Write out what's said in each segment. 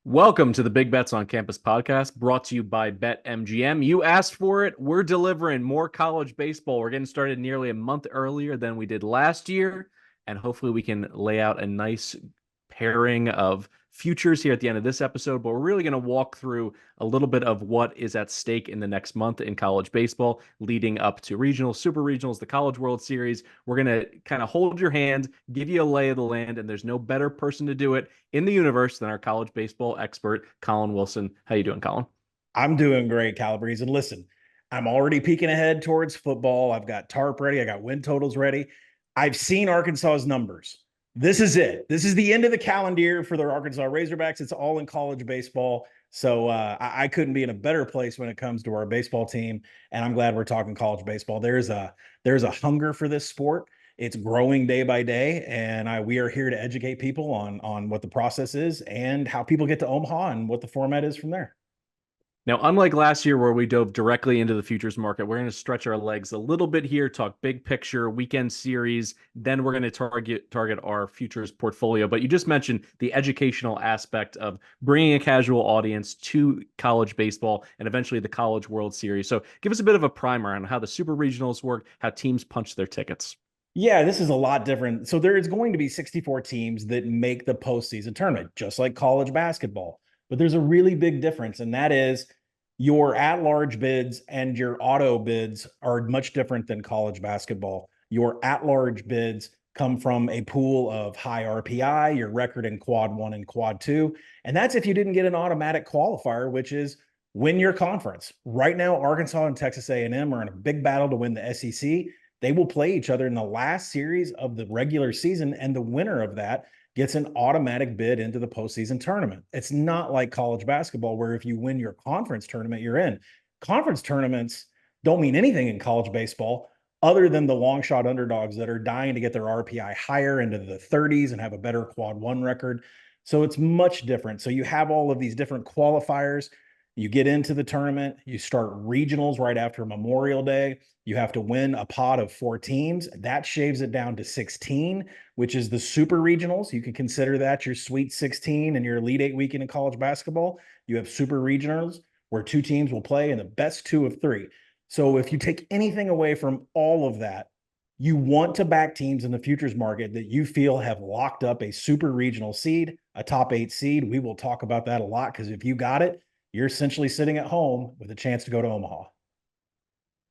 Welcome to the Big Bets on Campus podcast brought to you by BetMGM. You asked for it. We're delivering more college baseball. We're getting started nearly a month earlier than we did last year. And hopefully we can lay out a nice pairing of futures here at the end of this episode. But we're really going to walk through a little bit of what is at stake in the next month in college baseball, leading up to regionals, super regionals, the College World Series. We're going to kind of hold your hand, give you a lay of the land, and there's no better person to do it in the universe than our college baseball expert, Colin Wilson. How you doing, Colin? I'm doing great, Calabrese. And listen, I'm already peeking ahead towards football. I've got TARP ready. I got win totals ready. I've seen Arkansas's numbers. This is it. This is the end of the calendar year for the Arkansas Razorbacks. It's all in college baseball. So I couldn't be in a better place when it comes to our baseball team. And I'm glad we're talking college baseball. There's a hunger for this sport. It's growing day by day, and we are here to educate people on what the process is and how people get to Omaha and what the format is from there. Now, unlike last year where we dove directly into the futures market, we're going to stretch our legs a little bit here, talk big picture, weekend series, then we're going to target our futures portfolio. But you just mentioned the educational aspect of bringing a casual audience to college baseball and eventually the College World Series. So give us a bit of a primer on how the super regionals work, how teams punch their tickets. Yeah, this is a lot different. So there is going to be 64 teams that make the postseason tournament, just like college basketball. But there's a really big difference, and that is your at-large bids and your auto bids are much different than college basketball. Your at-large bids come from a pool of high RPI, your record in quad one and quad two. And that's if you didn't get an automatic qualifier, which is win your conference. Right now, Arkansas and Texas A&M are in a big battle to win the SEC. They will play each other in the last series of the regular season, and the winner of that gets an automatic bid into the postseason tournament. It's not like college basketball, where if you win your conference tournament, you're in. Conference tournaments don't mean anything in college baseball other than the long shot underdogs that are dying to get their RPI higher into the 30s and have a better quad one record. So it's much different. So you have all of these different qualifiers. You get into the tournament, you start regionals right after Memorial Day. You have to win a pot of 4 teams. That shaves it down to 16, which is the super regionals. You can consider that your Sweet 16 and your Elite Eight weekend in college basketball. You have super regionals where 2 teams will play in the best 2 of 3. So if you take anything away from all of that, you want to back teams in the futures market that you feel have locked up a super regional seed, a top 8 seed. We will talk about that a lot because if you got it, you're essentially sitting at home with a chance to go to Omaha.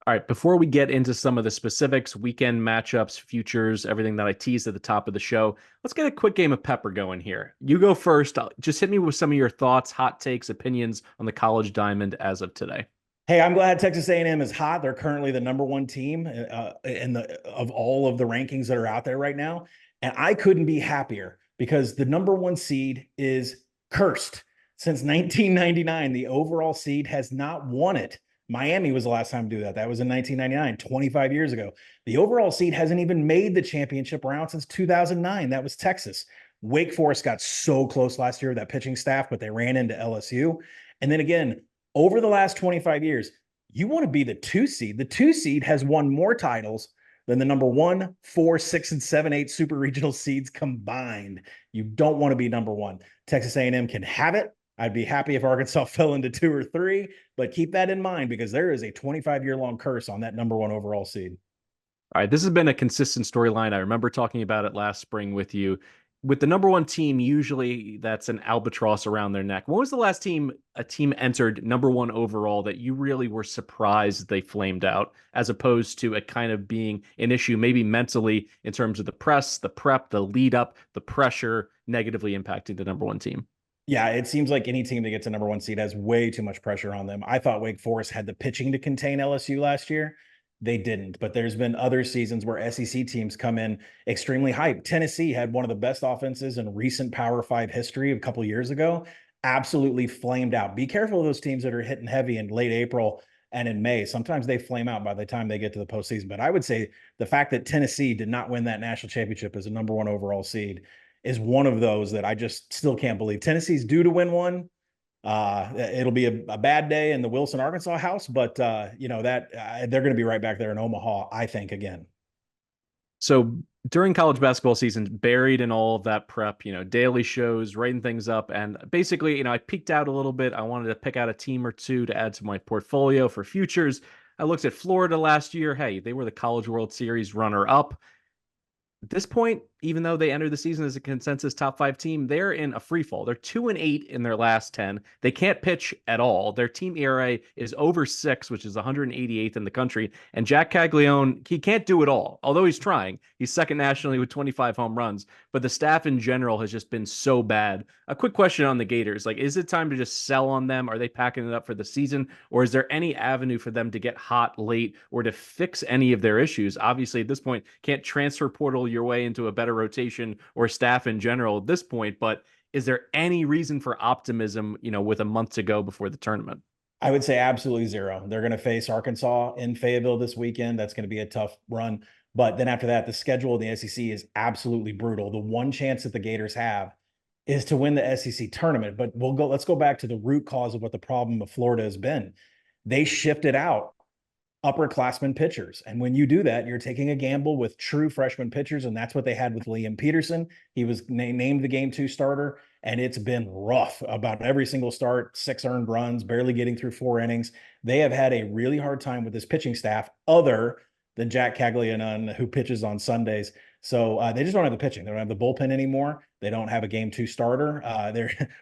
All right, before we get into some of the specifics, weekend matchups, futures, everything that I teased at the top of the show, let's get a quick game of pepper going here. You go first. Just hit me with some of your thoughts, hot takes, opinions on the college diamond as of today. Hey, I'm glad Texas A&M is hot. They're currently the number one team of all of the rankings that are out there right now, and I couldn't be happier because the number one seed is cursed. Since 1999, the overall seed has not won it. Miami was the last time to do that. That was in 1999, 25 years ago. The overall seed hasn't even made the championship round since 2009. That was Texas. Wake Forest got so close last year with that pitching staff, but they ran into LSU. And then again, over the last 25 years, you want to be the 2 seed. The 2 seed has won more titles than the number 1, 4, 6, and 7, 8 super regional seeds combined. You don't want to be number 1. Texas A&M can have it. I'd be happy if Arkansas fell into 2 or 3, but keep that in mind because there is a 25-year-long curse on that number 1 overall seed. All right, this has been a consistent storyline. I remember talking about it last spring with you. With the number one team, usually that's an albatross around their neck. When was the last team a team entered number one overall that you really were surprised they flamed out, as opposed to it kind of being an issue, maybe mentally in terms of the press, the prep, the lead up, the pressure negatively impacting the number one team? Yeah, it seems like any team that gets a number 1 seed has way too much pressure on them. I thought Wake Forest had the pitching to contain LSU last year. They didn't, but there's been other seasons where SEC teams come in extremely hyped. Tennessee had one of the best offenses in recent Power Five history a couple of years ago, absolutely flamed out. Be careful of those teams that are hitting heavy in late April and in May. Sometimes they flame out by the time they get to the postseason. But I would say the fact that Tennessee did not win that national championship as a number 1 overall seed is one of those that I just still can't believe. Tennessee's due to win one. It'll be a bad day in the Wilson, Arkansas house, but they're going to be right back there in Omaha, I think, again. So During college basketball season, buried in all of that prep, daily shows, writing things up. And basically, I peeked out a little bit. I wanted to pick out a team or two to add to my portfolio for futures. I looked at Florida last year. Hey, they were the College World Series runner up. At this point, even though they entered the season as a consensus top five team, they're in a free fall. They're 2-8 in their last 10. They can't pitch at all. Their team ERA is over 6, which is 188th in the country. And Jack Caglione, he can't do it all. Although he's trying. He's second nationally with 25 home runs. But the staff in general has just been so bad. A quick question on the Gators. Is it time to just sell on them? Are they packing it up for the season? Or is there any avenue for them to get hot late or to fix any of their issues? Obviously, at this point, can't transfer portal your way into a better rotation or staff in general at this point, but is there any reason for optimism, with a month to go before the tournament? I would say absolutely zero. They're going to face Arkansas in Fayetteville this weekend. That's going to be a tough run. But then after that, the schedule of the SEC is absolutely brutal. The one chance that the Gators have is to win the SEC tournament. But let's go back to the root cause of what the problem of Florida has been. They shifted out upperclassmen pitchers. And when you do that, you're taking a gamble with true freshman pitchers. And that's what they had with Liam Peterson. He was named the game 2 starter. And it's been rough about every single start, 6 earned runs, barely getting through 4 innings. They have had a really hard time with this pitching staff other than Jack Caglione, who pitches on Sundays. So they just don't have the pitching. They don't have the bullpen anymore. They don't have a game 2 starter.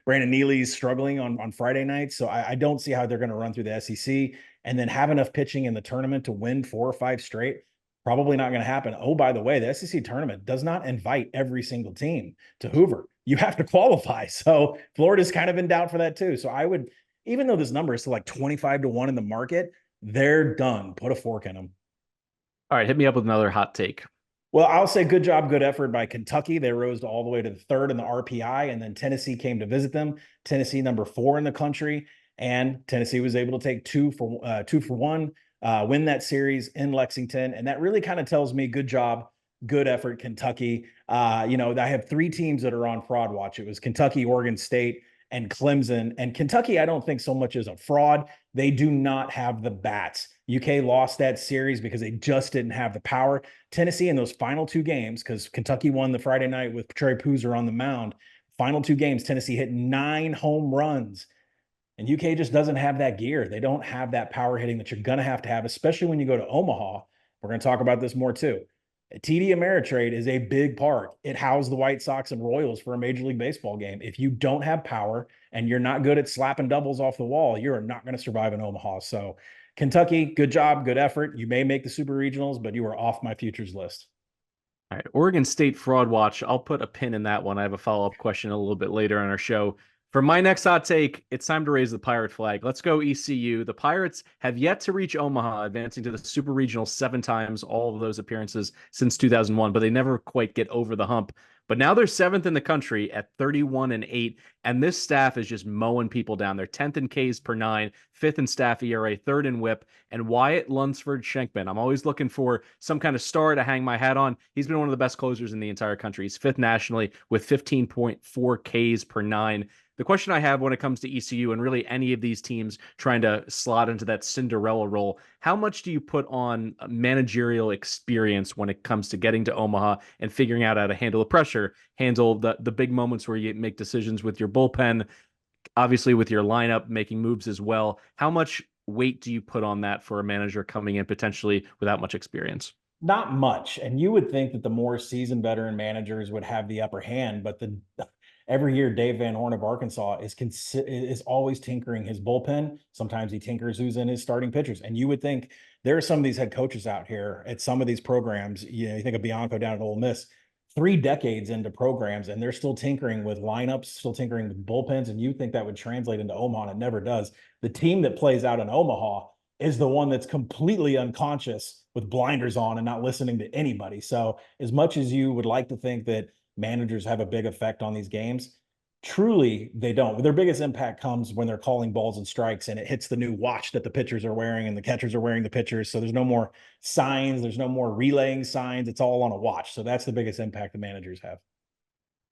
Brandon Neely's struggling on Friday nights. So I don't see how they're going to run through the SEC and then have enough pitching in the tournament to win 4 or 5 straight. Probably not going to happen. Oh, by the way, the SEC tournament does not invite every single team to Hoover. You have to qualify. So Florida's kind of in doubt for that too. So I would, even though this number is still like 25-1 in the market, they're done. Put a fork in them. All right, hit me up with another hot take. Well, I'll say good job, good effort by Kentucky. They rose all the way to the 3rd in the RPI, and then Tennessee came to visit them. Tennessee number 4 in the country, and Tennessee was able to take 2 for 1, win that series in Lexington, and that really kind of tells me good job, good effort, Kentucky. I have 3 teams that are on fraud watch. It was Kentucky, Oregon State, and Clemson. And Kentucky, I don't think so much is a fraud. They do not have the bats. UK lost that series because they just didn't have the power. Tennessee in those final 2 games, because Kentucky won the Friday night with Trey Poozer on the mound. Final 2 games, Tennessee hit 9 home runs. And UK just doesn't have that gear. They don't have that power hitting that you're going to have, especially when you go to Omaha. We're going to talk about this more too. TD Ameritrade is a big part. It housed the White Sox and Royals for a Major League Baseball game. If you don't have power and you're not good at slapping doubles off the wall, you're not going to survive in Omaha. So Kentucky, good job, good effort. You may make the Super Regionals, but you are off my futures list. All right, Oregon State Fraud Watch. I'll put a pin in that one. I have a follow-up question a little bit later on our show. For my next hot take, it's time to raise the Pirate flag. Let's go ECU. The Pirates have yet to reach Omaha, advancing to the Super Regional 7 times, all of those appearances since 2001, but they never quite get over the hump. But now they're 7th in the country at 31-8, and this staff is just mowing people down. They're 10th in Ks per 9, 5th in staff ERA, 3rd in WHIP, and Wyatt Lunsford Schenkman. I'm always looking for some kind of star to hang my hat on. He's been one of the best closers in the entire country. He's 5th nationally with 15.4 Ks per 9. The question I have when it comes to ECU and really any of these teams trying to slot into that Cinderella role, how much do you put on managerial experience when it comes to getting to Omaha and figuring out how to handle the pressure, handle the big moments where you make decisions with your bullpen, obviously with your lineup, making moves as well? How much weight do you put on that for a manager coming in potentially without much experience? Not much. And you would think that the more seasoned veteran managers would have the upper hand, but every year Dave Van Horn of Arkansas is always tinkering his bullpen. Sometimes he tinkers who's in his starting pitchers. And you would think there are some of these head coaches out here at some of these programs. You think of Bianco down at Ole Miss, 3 decades into programs, and they're still tinkering with lineups, still tinkering with bullpens. And you think that would translate into Omaha, and it never does. The team that plays out in Omaha is the one that's completely unconscious with blinders on and not listening to anybody. So as much as you would like to think that managers have a big effect on these games, truly they don't. Their biggest impact comes when they're calling balls and strikes and it hits the new watch that the pitchers are wearing and the catchers are wearing the pitchers. So there's no more signs, there's no more relaying signs. It's all on a watch. So that's the biggest impact the managers have.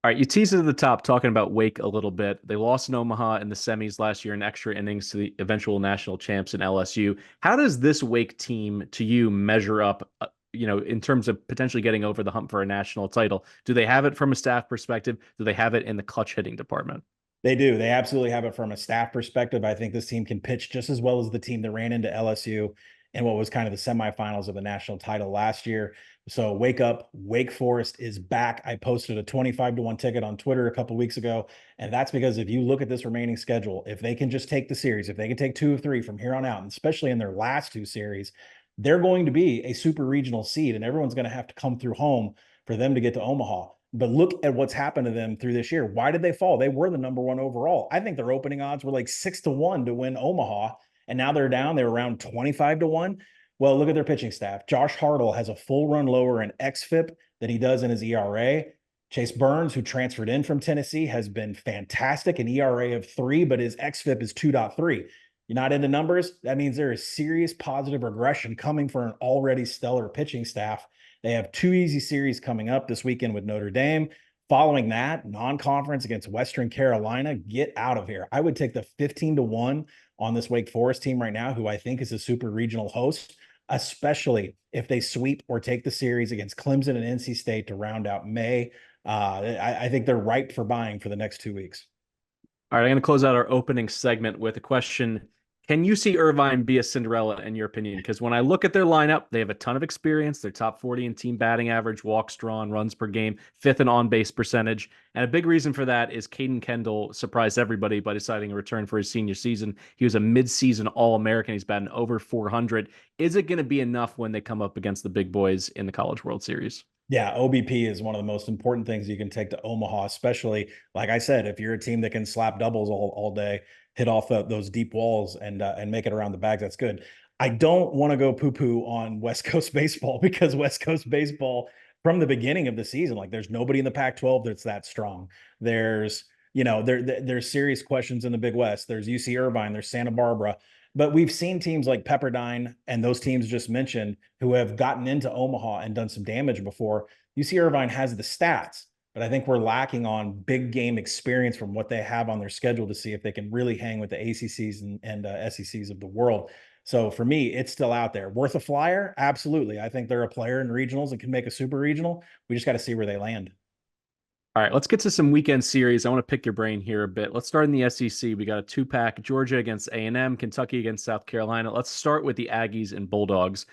All right, you teased it at the top talking about Wake a little bit. They lost in Omaha in the semis last year in extra innings to the eventual national champs in LSU. How does this Wake team to you measure up in terms of potentially getting over the hump for a national title? Do they have it from a staff perspective? Do they have it in the clutch hitting department? They do. They absolutely have it from a staff perspective. I think this team can pitch just as well as the team that ran into LSU in what was kind of the semifinals of the national title last year. So wake up, Wake Forest is back. I posted a 25-1 ticket on Twitter a couple weeks ago. And that's because if you look at this remaining schedule, if they can just take the series, if they can take 2 of 3 from here on out, and especially in their last 2 series, they're going to be a super regional seed and everyone's going to have to come through home for them to get to Omaha. But look at what's happened to them through this year. Why did they fall? They were the number 1 overall. I think their opening odds were like 6-1 to win Omaha. And now they're down. They're around 25-1. Well, look at their pitching staff. Josh Hartle has a full run lower in xFIP than he does in his ERA. Chase Burns, who transferred in from Tennessee, has been fantastic, an ERA of 3, but his xFIP is 2.3. You're not into numbers? That means there is serious positive regression coming for an already stellar pitching staff. They have 2 easy series coming up this weekend with Notre Dame. Following that, non-conference against Western Carolina. Get out of here. I would take the 15-1 on this Wake Forest team right now, who I think is a super regional host, especially if they sweep or take the series against Clemson and NC State to round out May. I think they're ripe for buying for the next 2 weeks. All right, I'm going to close out our opening segment with a question. Can you see Irvine be a Cinderella in your opinion? Because when I look at their lineup, they have a ton of experience. They're top 40 in team batting average, walks drawn, runs per game, 5th in on-base percentage. And a big reason for that is Caden Kendall surprised everybody by deciding a return for his senior season. He was a mid-season All-American. He's batting over 400. Is it going to be enough when they come up against the big boys in the College World Series? Yeah, OBP is one of the most important things you can take to Omaha, especially, like I said, if you're a team that can slap doubles all day, hit off those deep walls and make it around the bags, that's good. I don't want to go poo-poo on West Coast baseball because West Coast baseball from the beginning of the season, like there's nobody in the Pac-12 that's that strong. There's, there's serious questions in the Big West. There's UC Irvine, there's Santa Barbara. But we've seen teams like Pepperdine and those teams just mentioned who have gotten into Omaha and done some damage before. UC Irvine has the stats, but I think we're lacking on big game experience from what they have on their schedule to see if they can really hang with the ACCs and SECs of the world. So for me, it's still out there. Worth a flyer? Absolutely. I think they're a player in regionals and can make a super regional. We just got to see where they land. All right, let's get to some weekend series. I want to pick your brain here a bit. Let's start in the SEC. We got a 2-pack, Georgia against A&M, Kentucky against South Carolina. Let's start with the Aggies and Bulldogs.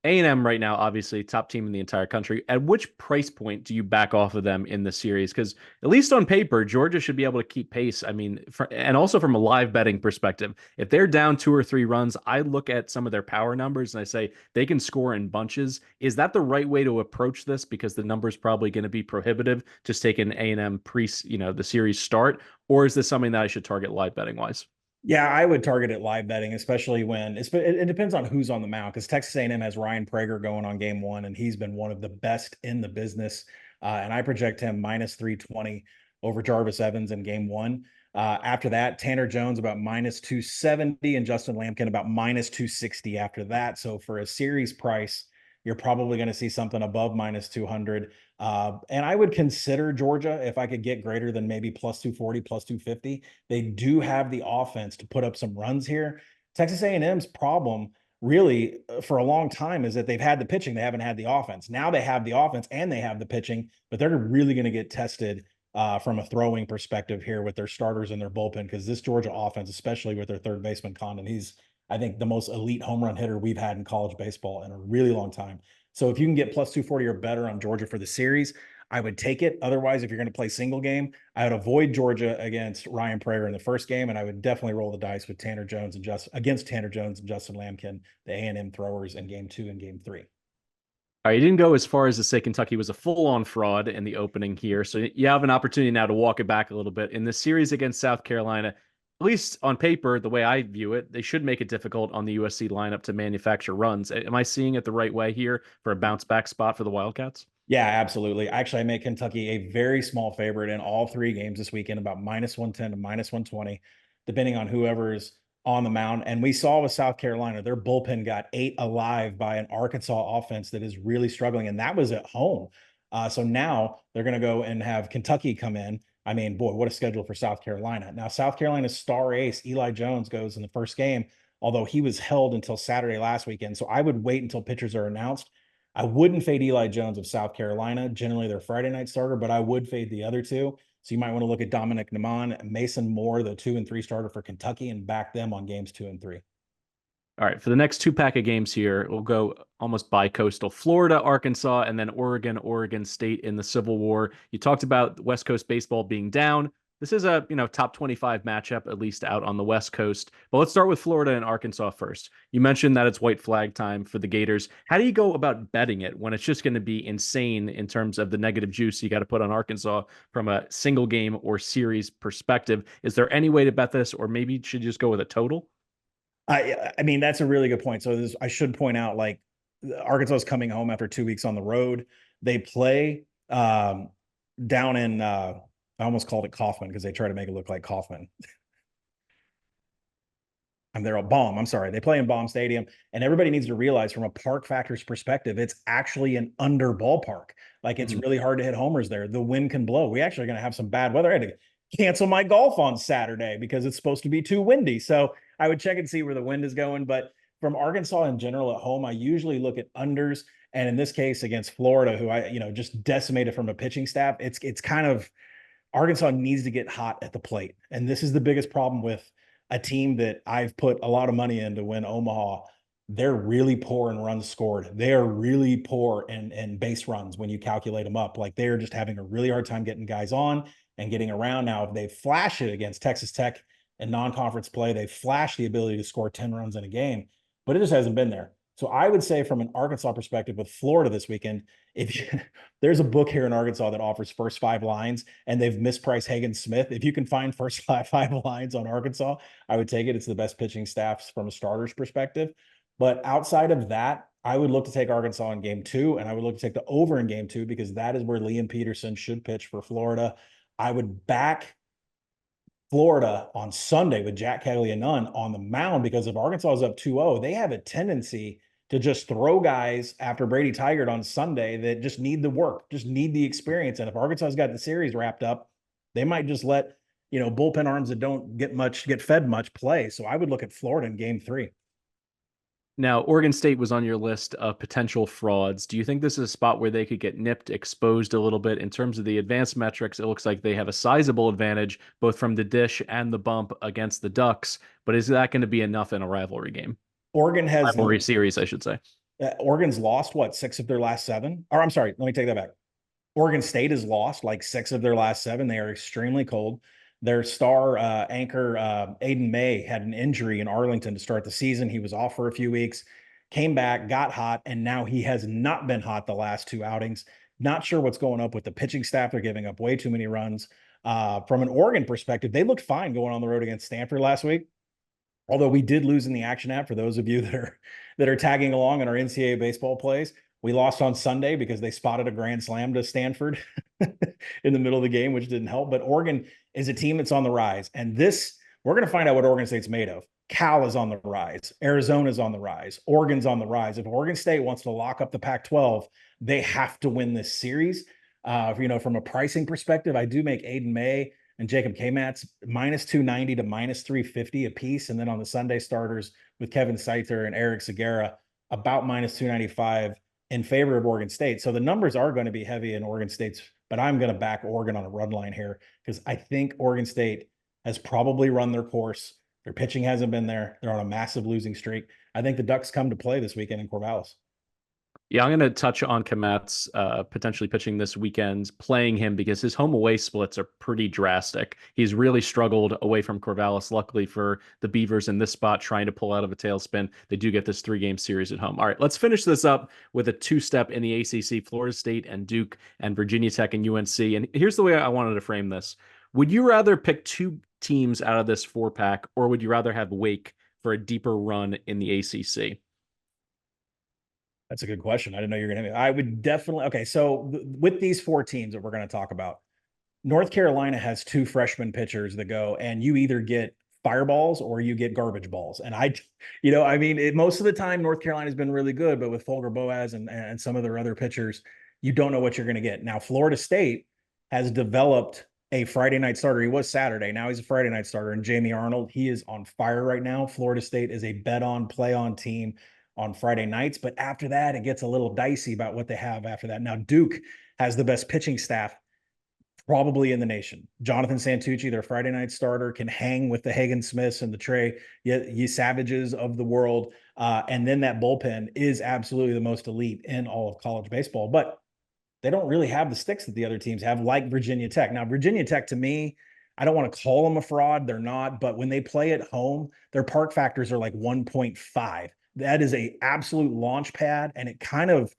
A&M right now, obviously, top team in the entire country. At which price point do you back off of them in the series? Because at least on paper, Georgia should be able to keep pace. I mean, and also from a live betting perspective, if they're down 2 or 3 runs, I look at some of their power numbers and I say they can score in bunches. Is that the right way to approach this? Because the number's probably going to be prohibitive, just taking A&M the series start, or is this something that I should target live betting wise? Yeah, I would target it live betting, especially when it depends on who's on the mound because Texas A&M has Ryan Prager going on game 1, and he's been one of the best in the business. And I project him minus 320 over Jarvis Evans in game 1. After that, Tanner Jones about minus 270 and Justin Lampkin about minus 260 after that. So for a series price, you're probably going to see something above minus 200. And I would consider Georgia if I could get greater than maybe plus 240, plus 250. They do have the offense to put up some runs here. Texas A&M's problem really for a long time is that they've had the pitching. They haven't had the offense. Now they have the offense and they have the pitching, but they're really going to get tested from a throwing perspective here with their starters and their bullpen because this Georgia offense, especially with their third baseman Condon, he's, I think, the most elite home run hitter we've had in college baseball in a really long time. So if you can get plus 240 or better on Georgia for the series, I would take it. Otherwise, if you're going to play single game, I would avoid Georgia against Ryan Prager in the first game, and I would definitely roll the dice with Tanner Jones and against Tanner Jones and Justin Lampkin, the A&M throwers in game 2 and game 3. All right, you didn't go as far as to say Kentucky was a full-on fraud in the opening here, so you have an opportunity now to walk it back a little bit. In this series against South Carolina, at least on paper, the way I view it, they should make it difficult on the USC lineup to manufacture runs. Am I seeing it the right way here for a bounce-back spot for the Wildcats? Yeah, absolutely. Actually, I make Kentucky a very small favorite in all 3 games this weekend, about minus 110 to minus 120, depending on whoever's on the mound. And we saw with South Carolina, their bullpen got 8 alive by an Arkansas offense that is really struggling, and that was at home. So now they're going to go and have Kentucky come in. I mean, boy, what a schedule for South Carolina. Now, South Carolina's star ace, Eli Jones, goes in the first game, although he was held until Saturday last weekend. So I would wait until pitchers are announced. I wouldn't fade Eli Jones of South Carolina. Generally, they're Friday night starter, but I would fade the other two. So you might want to look at Dominic Naman, Mason Moore, the 2 and 3 starter for Kentucky, and back them on games 2 and 3. All right, for the next two pack of games here, we'll go almost bi-coastal. Florida, Arkansas, and then Oregon, Oregon State in the Civil War. You talked about West Coast baseball being down. This is a, top 25 matchup, at least out on the West Coast. But let's start with Florida and Arkansas first. You mentioned that it's white flag time for the Gators. How do you go about betting it when it's just going to be insane in terms of the negative juice you got to put on Arkansas from a single game or series perspective? Is there any way to bet this, or maybe you should just go with a total? I mean, that's a really good point. So I should point out, like, Arkansas is coming home after 2 weeks on the road. They play down in I almost called it Kaufman because they try to make it look like Kaufman. They're a Baum. I'm sorry. They play in Baum Stadium, and everybody needs to realize from a park factors perspective, it's actually an under ballpark. Like, it's really hard to hit homers there. The wind can blow. We actually are going to have some bad weather. I had to cancel my golf on Saturday because it's supposed to be too windy. So I would check and see where the wind is going. But from Arkansas in general at home, I usually look at unders. And in this case, against Florida, who I, just decimated from a pitching staff, it's kind of, Arkansas needs to get hot at the plate. And this is the biggest problem with a team that I've put a lot of money in to win Omaha. They're really poor in runs scored. They are really poor in base runs when you calculate them up. Like, they're just having a really hard time getting guys on and getting around. Now, if they flash it against Texas Tech in non-conference play, they flash the ability to score 10 runs in a game, but it just hasn't been there. So I would say from an Arkansas perspective with Florida this weekend, there's a book here in Arkansas that offers first 5 lines, and they've mispriced Hagen Smith. If you can find first five lines on Arkansas, I would take it. It's the best pitching staffs from a starter's perspective. But outside of that, I would look to take Arkansas in game 2, and I would look to take the over in game 2 because that is where Liam Peterson should pitch for Florida. I would back Florida on Sunday with Jack Caglianone on the mound because if Arkansas is up 2-0, they have a tendency to just throw guys after Brady Tigert on Sunday that just need the work, just need the experience. And if Arkansas's got the series wrapped up, they might just let, bullpen arms that don't get fed much play. So I would look at Florida in game 3. Now, Oregon State was on your list of potential frauds. Do you think this is a spot where they could get nipped, exposed a little bit in terms of the advanced metrics? It looks like they have a sizable advantage, both from the dish and the bump against the Ducks. But is that going to be enough in a rivalry game? Rivalry series, I should say. Oregon's lost, what, 6 of their last 7? Or I'm sorry, let me take that back. Oregon State has lost like 6 of their last 7. They are extremely cold. Their star anchor, Aiden May, had an injury in Arlington to start the season. He was off for a few weeks, came back, got hot, and now he has not been hot the last 2 outings. Not sure what's going up with the pitching staff. They're giving up way too many runs. From an Oregon perspective, they looked fine going on the road against Stanford last week. Although we did lose in the action app, for those of you that are tagging along in our NCAA baseball plays, we lost on Sunday because they spotted a grand slam to Stanford in the middle of the game, which didn't help. But Oregon is a team that's on the rise. And we're going to find out what Oregon State's made of. Cal is on the rise. Arizona's on the rise. Oregon's on the rise. If Oregon State wants to lock up the Pac-12, they have to win this series. From a pricing perspective, I do make Aiden May and Jacob K-Mats minus 290 to minus 350 a piece. And then on the Sunday starters with Kevin Seither and Eric Segura, about minus 295 in favor of Oregon State. So the numbers are going to be heavy in Oregon State's, but I'm going to back Oregon on a run line here because I think Oregon State has probably run their course. Their pitching hasn't been there. They're on a massive losing streak. I think the Ducks come to play this weekend in Corvallis. Yeah, I'm going to touch on Kometz potentially pitching this weekend, playing him because his home away splits are pretty drastic. He's really struggled away from Corvallis. Luckily for the Beavers in this spot, trying to pull out of a tailspin, they do get this 3-game series at home. All right, let's finish this up with a 2-step in the ACC, Florida State and Duke and Virginia Tech and UNC. And here's the way I wanted to frame this. Would you rather pick 2 teams out of this 4-pack, or would you rather have Wake for a deeper run in the ACC? That's a good question. I didn't know you were going to. I would definitely. Okay, so with these 4 teams that we're going to talk about, North Carolina has 2 freshman pitchers that go, and you either get fireballs or you get garbage balls. And most of the time North Carolina's been really good, but with Folger Boaz and some of their other pitchers, you don't know what you're going to get. Now, Florida State has developed a Friday night starter. He was Saturday. Now he's a Friday night starter. And Jamie Arnold, he is on fire right now. Florida State is a bet on, play on team. on Friday nights. But after that, it gets a little dicey about what they have after that. Now, Duke has the best pitching staff probably in the nation. Jonathan Santucci, their Friday night starter, can hang with the Hagen Smiths and the Trey Ye Savages of the world. And then that bullpen is absolutely the most elite in all of college baseball. But they don't really have the sticks that the other teams have, like Virginia Tech. Now, Virginia Tech, to me, I don't want to call them a fraud. They're not. But when they play at home, their park factors are like 1.5. That is a absolute launch pad, and it kind of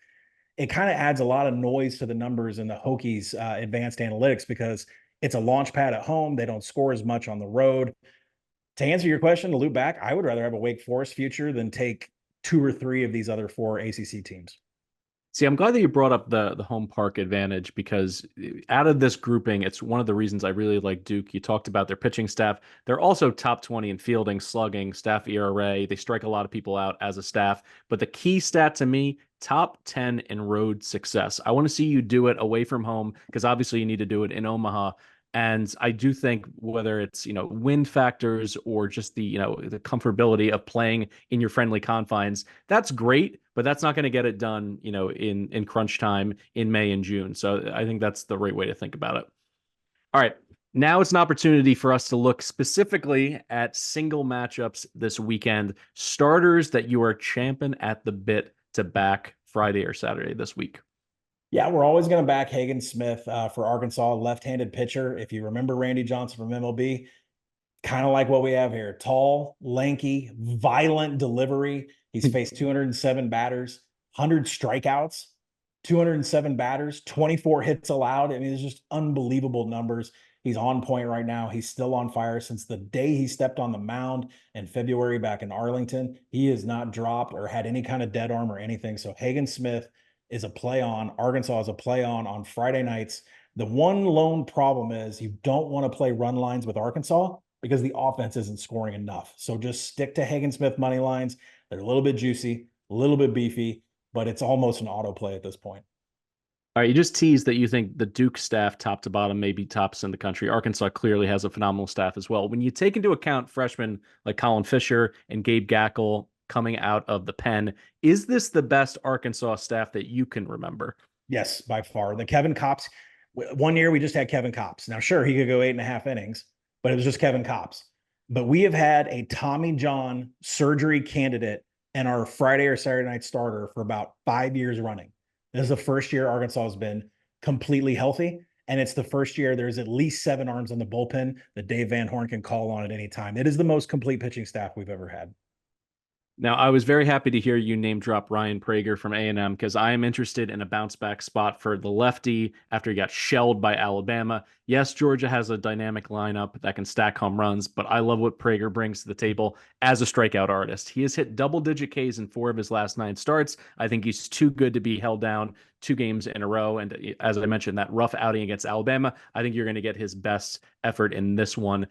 adds a lot of noise to the numbers in the Hokies advanced analytics because it's a launch pad at home. They don't score as much on the road. To answer your question, to loop back, I would rather have a Wake Forest future than take 2 or 3 of these other 4 ACC teams. See, I'm glad that you brought up the home park advantage because out of this grouping, it's one of the reasons I really like Duke. You talked about their pitching staff. They're also top 20 in fielding, slugging, staff ERA. They strike a lot of people out as a staff. But the key stat to me, top 10 in road success. I want to see you do it away from home because obviously you need to do it in Omaha. And I do think whether it's, wind factors or just the comfortability of playing in your friendly confines, that's great, but that's not going to get it done, in crunch time in May and June. So I think that's the right way to think about it. All right. Now it's an opportunity for us to look specifically at single matchups this weekend, starters that you are champing at the bit to back Friday or Saturday this week. Yeah, we're always going to back Hagen Smith for Arkansas, left-handed pitcher. If you remember Randy Johnson from MLB, kind of like what we have here. Tall, lanky, violent delivery. He's faced 207 batters, 100 strikeouts, 207 batters, 24 hits allowed. I mean, it's just unbelievable numbers. He's on point right now. He's still on fire since the day he stepped on the mound in February back in Arlington. He has not dropped or had any kind of dead arm or anything. So Hagen Smith is a play on. Arkansas is a play on Friday nights. The one lone problem is you don't want to play run lines with Arkansas because the offense isn't scoring enough. So just stick to Hagen Smith money lines. They're a little bit juicy, a little bit beefy, but it's almost an auto play at this point. All right, you just teased that you think the Duke staff, top to bottom, may be tops in the country. Arkansas clearly has a phenomenal staff as well. When you take into account freshmen like Colin Fisher and Gabe Gackle coming out of the pen, is this the best Arkansas staff that you can remember? Yes, by far. The Kevin Kopps, one year we just had Kevin Kopps. Now, sure, he could go 8.5 innings, but it was just Kevin Kopps. But we have had a Tommy John surgery candidate and our Friday or Saturday night starter for about 5 years running. This is the first year Arkansas has been completely healthy. And it's the first year there's at least 7 arms on the bullpen that Dave Van Horn can call on at any time. It is the most complete pitching staff we've ever had. Now, I was very happy to hear you name drop Ryan Prager from A&M because I am interested in a bounce back spot for the lefty after he got shelled by Alabama. Yes, Georgia has a dynamic lineup that can stack home runs, but I love what Prager brings to the table as a strikeout artist. He has hit double-digit Ks in 4 of his last 9 starts. I think he's too good to be held down 2 games in a row. And as I mentioned, that rough outing against Alabama, I think you're going to get his best effort in this one.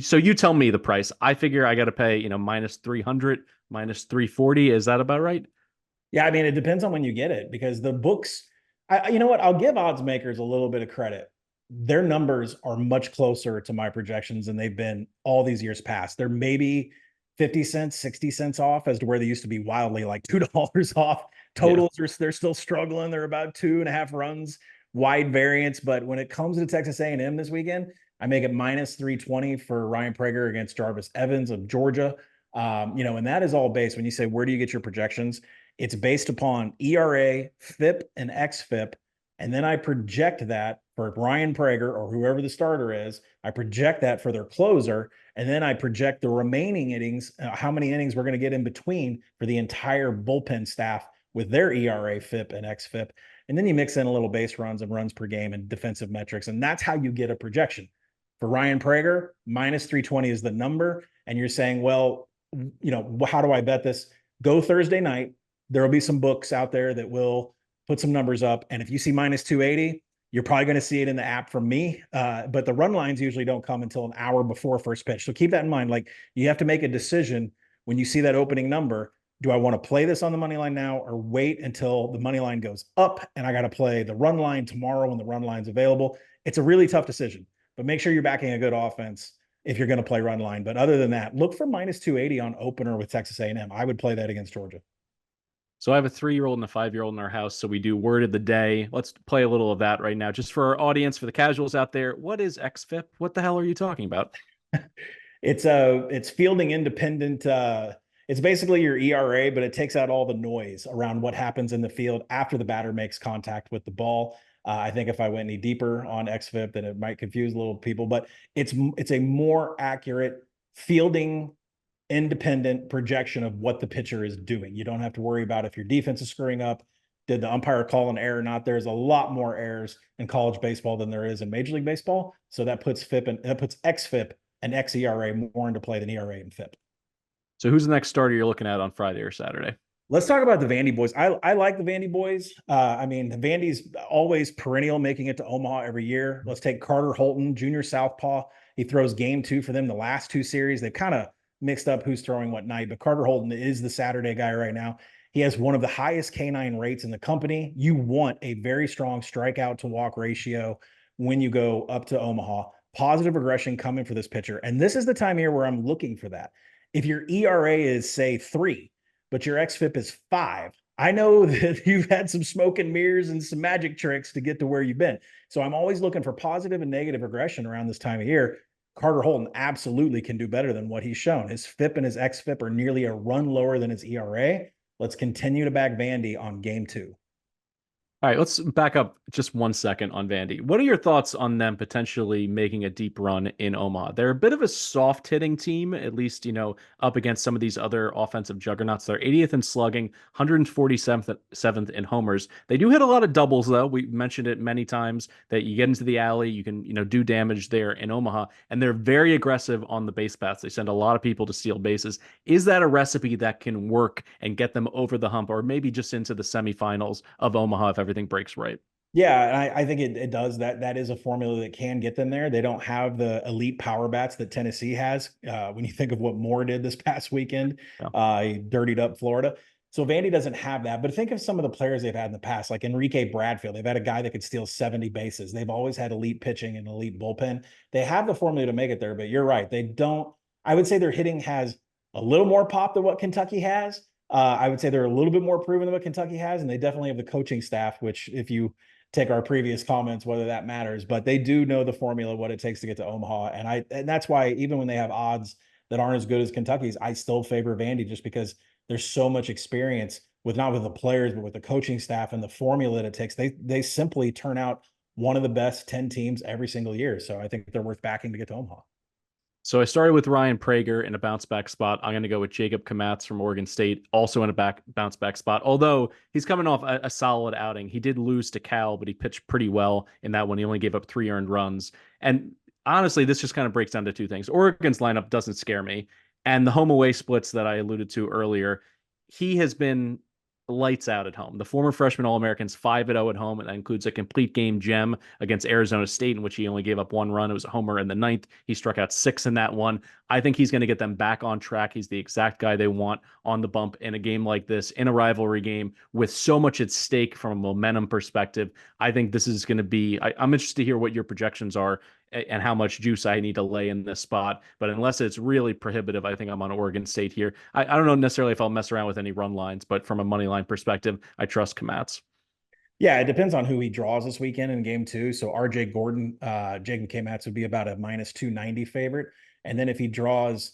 So you tell me the price. I figure I got to pay, minus 300, minus 340. Is that about right? Yeah, I mean, it depends on when you get it because the books, you know what? I'll give odds makers a little bit of credit. Their numbers are much closer to my projections than they've been all these years past. They're maybe 50 cents, 60 cents off as to where they used to be wildly like $2 off. Totals they're still struggling. They're about 2.5 runs wide variance. But when it comes to Texas A&M this weekend, I make it minus 320 for Ryan Prager against Jarvis Evans of Georgia. And that is all based when you say, where do you get your projections? It's based upon ERA, FIP, and XFIP. And then I project that for Ryan Prager or whoever the starter is. I project that for their closer. And then I project the remaining innings, how many innings we're going to get in between for the entire bullpen staff with their ERA, FIP, and XFIP. And then you mix in a little base runs and runs per game and defensive metrics. And that's how you get a projection. For Ryan Prager, minus 320 is the number. And you're saying, well, how do I bet this? Go Thursday night. There will be some books out there that will put some numbers up. And if you see minus 280, you're probably going to see it in the app from me. But the run lines usually don't come until an hour before first pitch. So keep that in mind. Like you have to make a decision when you see that opening number. Do I want to play this on the money line now or wait until the money line goes up and I got to play the run line tomorrow when the run line's available? It's a really tough decision, but make sure you're backing a good offense if you're going to play run line. But other than that, look for minus 280 on opener with Texas A&M. I would play that against Georgia. So I have a 3-year-old and a 5-year-old in our house. So we do word of the day. Let's play a little of that right now. Just for our audience, for the casuals out there, what is XFIP? What the hell are you talking about? It's fielding independent. It's basically your ERA, but it takes out all the noise around what happens in the field after the batter makes contact with the ball. I think if I went any deeper on XFIP, then it might confuse little people, but it's a more accurate fielding independent projection of what the pitcher is doing. You don't have to worry about if your defense is screwing up. Did the umpire call an error or not? There's a lot more errors in college baseball than there is in Major League Baseball. So that puts XFIP and xERA more into play than ERA and FIP. So who's the next starter you're looking at on Friday or Saturday? Let's talk about the Vandy boys. I like the Vandy boys. I mean, the Vandy's always perennial, making it to Omaha every year. Let's take Carter Holton, junior southpaw. He throws game 2 for them the last 2 series. They've kind of mixed up who's throwing what night, but Carter Holton is the Saturday guy right now. He has one of the highest canine rates in the company. You want a very strong strikeout to walk ratio when you go up to Omaha. Positive regression coming for this pitcher. And this is the time of year where I'm looking for that. If your ERA is, say, 3, but your XFIP is 5, I know that you've had some smoke and mirrors and some magic tricks to get to where you've been. So I'm always looking for positive and negative regression around this time of year. Carter Holton absolutely can do better than what he's shown. His FIP and his XFIP are nearly a run lower than his ERA. Let's continue to back Vandy on game 2. All right, let's back up just 1 second on Vandy. What are your thoughts on them potentially making a deep run in Omaha? They're a bit of a soft hitting team, at least, up against some of these other offensive juggernauts. They're 80th in slugging, 147th in homers. They do hit a lot of doubles, though. We mentioned it many times that you get into the alley, you can, do damage there in Omaha, and they're very aggressive on the base paths. They send a lot of people to steal bases. Is that a recipe that can work and get them over the hump, or maybe just into the semifinals of Omaha if everything breaks right? Yeah, I think it does. That is a formula that can get them there. They don't have the elite power bats that Tennessee has. When you think of what Moore did this past weekend, Yeah. He dirtied up Florida. So Vandy doesn't have that. But think of some of the players they've had in the past, like Enrique Bradfield. They've had a guy that could steal 70 bases. They've always had elite pitching and elite bullpen. They have the formula to make it there, but you're right. They don't. I would say their hitting has a little more pop than what Kentucky has. I would say they're a little bit more proven than what Kentucky has, and they definitely have the coaching staff, which if you take our previous comments, whether that matters, but they do know the formula, what it takes to get to Omaha. And that's why even when they have odds that aren't as good as Kentucky's, I still favor Vandy just because there's so much experience with not with the players, but with the coaching staff and the formula that it takes. They simply turn out one of the best 10 teams every single year. So I think they're worth backing to get to Omaha. So I started with Ryan Prager in a bounce back spot. I'm going to go with Jacob Kamatz from Oregon State, also in a bounce back spot. Although he's coming off a solid outing. He did lose to Cal, but he pitched pretty well in that one. He only gave up 3 earned runs. And honestly, this just kind of breaks down to 2 things. Oregon's lineup doesn't scare me. And the home away splits that I alluded to earlier, he has been lights out at home. The former freshman All-American's 5-0 at home, and that includes a complete game gem against Arizona State, in which he only gave up 1 run. It was a homer in the 9th. He struck out 6 in that one. I think he's going to get them back on track. He's the exact guy they want on the bump in a game like this, in a rivalry game with so much at stake from a momentum perspective. I think this is going to be, I'm interested to hear what your projections are and how much juice I need to lay in this spot. But unless it's really prohibitive, I think I'm on Oregon State here. I don't know necessarily if I'll mess around with any run lines, but from a money line perspective, I trust Kamatz. Yeah, it depends on who he draws this weekend in game 2. So RJ Gordon, Jacob Kamatz would be about a minus 290 favorite. And then if he draws,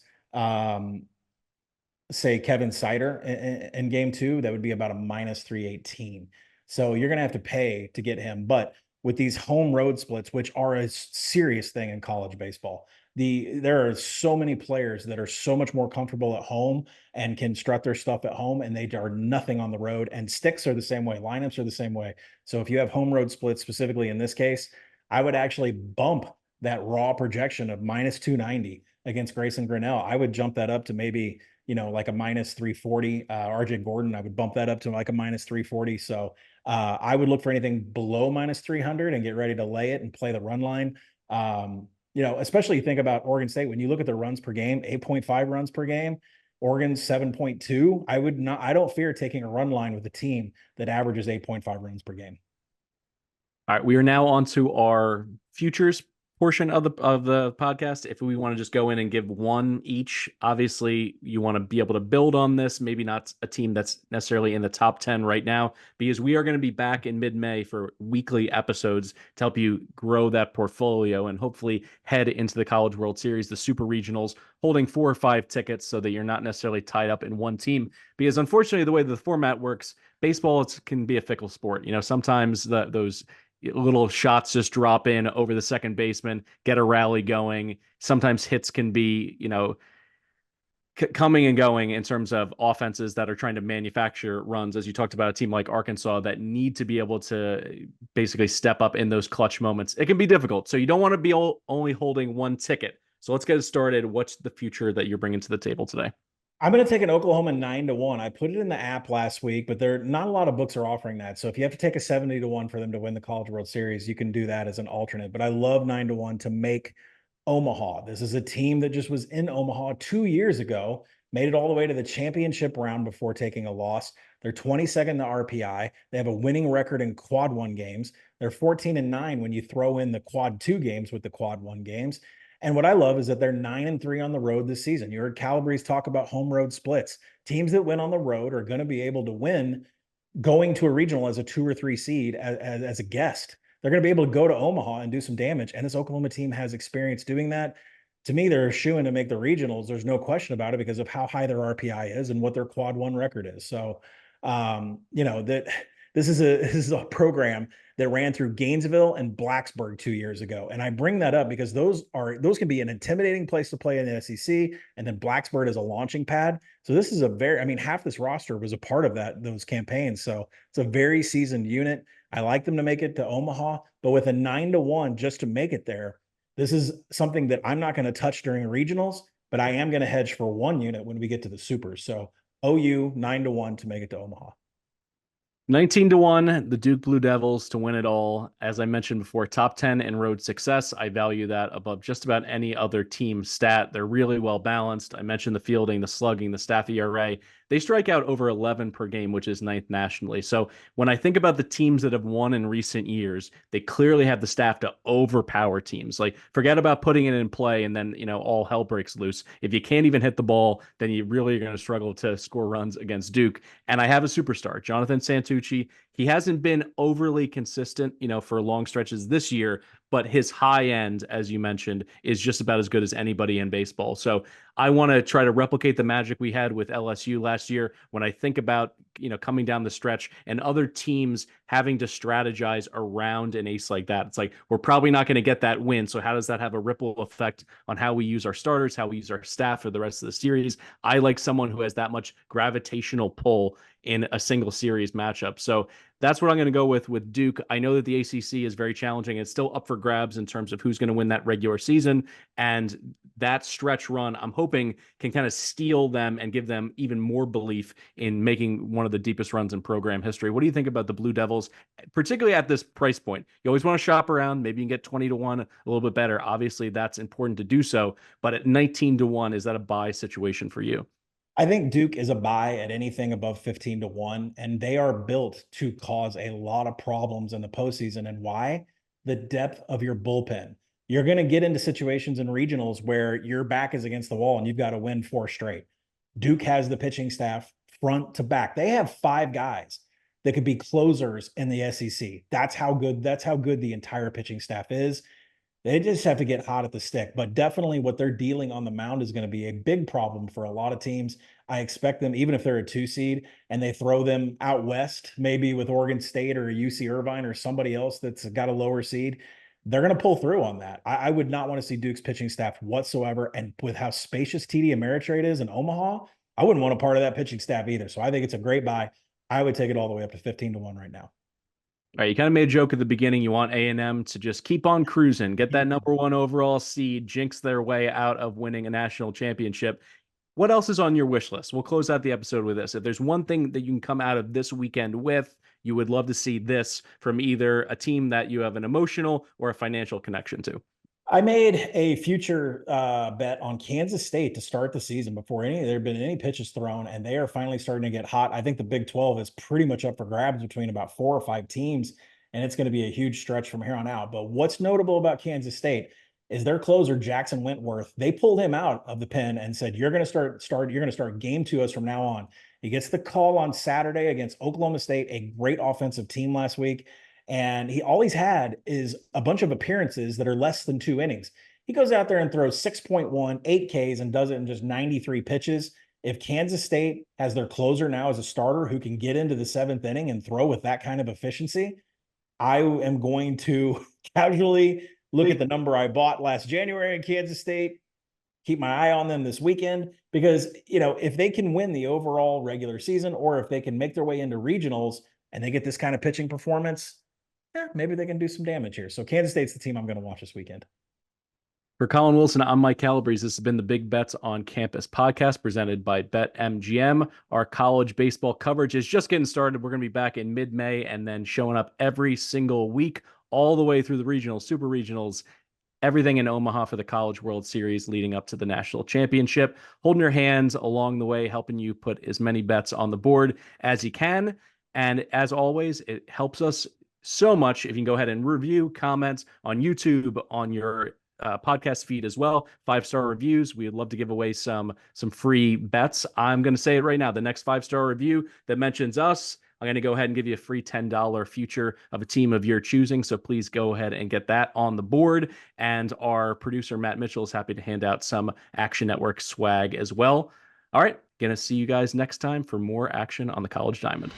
say Kevin Sider in game 2, that would be about a minus 318. So you're going to have to pay to get him. But with these home road splits, which are a serious thing in college baseball, there are so many players that are so much more comfortable at home and can strut their stuff at home, and they are nothing on the road. And sticks are the same way. Lineups are the same way. So if you have home road splits, specifically in this case, I would actually bump that raw projection of minus 290 against Grayson Grinnell. I would jump that up to maybe, like a minus 340. RJ Gordon, I would bump that up to like a minus 340. So I would look for anything below minus 300 and get ready to lay it and play the run line. Especially think about Oregon State. When you look at their runs per game, 8.5 runs per game, Oregon's 7.2. I don't fear taking a run line with a team that averages 8.5 runs per game. All right, we are now on to our futures portion of the podcast. If we want to just go in and give one each, obviously you want to be able to build on this. Maybe not a team that's necessarily in the top 10 right now, because we are going to be back in mid-May for weekly episodes to help you grow that portfolio and hopefully head into the College World Series, the Super Regionals, holding 4 or 5 tickets so that you're not necessarily tied up in one team. Because unfortunately, the way the format works, baseball can be a fickle sport. Sometimes those little shots just drop in over the second baseman, get a rally going. Sometimes hits can be, coming and going in terms of offenses that are trying to manufacture runs, as you talked about a team like Arkansas that need to be able to basically step up in those clutch moments. It can be difficult. So you don't want to be only holding one ticket. So let's get it started. What's the future that you're bringing to the table today? I'm going to take an Oklahoma 9-1. I put it in the app last week, but there not a lot of books are offering that. So if you have to take a 70-1 for them to win the College World Series, you can do that as an alternate. But I love 9-1 to make Omaha. This is a team that just was in Omaha 2 years ago, made it all the way to the championship round before taking a loss. They're 22nd in the RPI. They have a winning record in quad one games. They're 14-9 when you throw in the quad two games with the quad one games. And what I love is that they're 9-3 on the road this season. You heard Calabrese talk about home road splits. Teams that win on the road are going to be able to win going to a regional as a 2 or 3 seed as a guest. They're going to be able to go to Omaha and do some damage. And this Oklahoma team has experience doing that. To me, they're shooing to make the regionals. There's no question about it because of how high their RPI is and what their quad one record is. So, that this is a program that ran through Gainesville and Blacksburg 2 years ago. And I bring that up because those can be an intimidating place to play in the SEC. And then Blacksburg is a launching pad. So this is half this roster was a part of those campaigns. So it's a very seasoned unit. I like them to make it to Omaha, but with a 9-1 just to make it there, this is something that I'm not going to touch during regionals, but I am going to hedge for one unit when we get to the supers. So OU 9-1 to make it to Omaha. 19-1, the Duke Blue Devils to win it all. As I mentioned before, top 10 in road success. I value that above just about any other team stat. They're really well balanced. I mentioned the fielding, the slugging, the staff ERA. They strike out over 11 per game, which is ninth nationally. So when I think about the teams that have won in recent years, they clearly have the staff to overpower teams. Like, forget about putting it in play and then, all hell breaks loose. If you can't even hit the ball, then you really are going to struggle to score runs against Duke. And I have a superstar, Jonathan Santucci. He hasn't been overly consistent, for long stretches this year, but his high end, as you mentioned, is just about as good as anybody in baseball. So I want to try to replicate the magic we had with LSU last year. When I think about, coming down the stretch and other teams having to strategize around an ace like that, it's like, we're probably not going to get that win. So how does that have a ripple effect on how we use our starters, how we use our staff for the rest of the series? I like someone who has that much gravitational pull in a single series matchup. So that's what I'm going to go with Duke. I know that the ACC is very challenging. It's still up for grabs in terms of who's going to win that regular season. And that stretch run, I'm hoping, can kind of steal them and give them even more belief in making one of the deepest runs in program history. What do you think about the Blue Devils, particularly at this price point? You always want to shop around. Maybe you can get 20-1, a little bit better. Obviously, that's important to do so. But at 19-1, is that a buy situation for you? I think Duke is a buy at anything above 15-1, and they are built to cause a lot of problems in the postseason. And why? The depth of your bullpen. You're going to get into situations in regionals where your back is against the wall and you've got to win 4 straight. Duke has the pitching staff front to back. They have 5 guys that could be closers in the SEC. That's how good the entire pitching staff is. They just have to get hot at the stick, but definitely what they're dealing on the mound is going to be a big problem for a lot of teams. I expect them, even if they're a 2 seed and they throw them out west, maybe with Oregon State or UC Irvine or somebody else that's got a lower seed, they're going to pull through on that. I would not want to see Duke's pitching staff whatsoever. And with how spacious TD Ameritrade is in Omaha, I wouldn't want a part of that pitching staff either. So I think it's a great buy. I would take it all the way up to 15-1 right now. All right, you kind of made a joke at the beginning. You want A&M to just keep on cruising, get that number 1 overall seed, jinx their way out of winning a national championship. What else is on your wish list? We'll close out the episode with this. If there's one thing that you can come out of this weekend with, you would love to see this from either a team that you have an emotional or a financial connection to. I made a future bet on Kansas State to start the season before there had been any pitches thrown, and they are finally starting to get hot. I think the Big 12 is pretty much up for grabs between about 4 or 5 teams, and it's going to be a huge stretch from here on out. But what's notable about Kansas State? is their closer, Jackson Wentworth. They pulled him out of the pen and said, you're going to start game 2 us from now on. He gets the call on Saturday against Oklahoma State, a great offensive team last week. And all he's had is a bunch of appearances that are less than 2 innings. He goes out there and throws 6.1, 8 Ks, and does it in just 93 pitches. If Kansas State has their closer now as a starter who can get into the 7th inning and throw with that kind of efficiency, I am going to casually look at the number I bought last January in Kansas State, keep my eye on them this weekend, because, if they can win the overall regular season, or if they can make their way into regionals and they get this kind of pitching performance, maybe they can do some damage here. So Kansas State's the team I'm going to watch this weekend. For Colin Wilson, I'm Mike Calabrese. This has been the Big Bets on Campus podcast presented by BetMGM. Our college baseball coverage is just getting started. We're going to be back in mid-May and then showing up every single week all the way through the regionals, super regionals, everything in Omaha for the College World Series leading up to the national championship, holding your hands along the way, helping you put as many bets on the board as you can. And as always, it helps us so much if you can go ahead and review, comments on YouTube, on your podcast feed as well. 5-star reviews. We would love to give away some free bets. I'm going to say it right now. The next 5-star review that mentions us, I'm going to go ahead and give you a free $10 future of a team of your choosing. So please go ahead and get that on the board. And our producer, Matt Mitchell, is happy to hand out some Action Network swag as well. All right. Going to see you guys next time for more action on the College Diamond.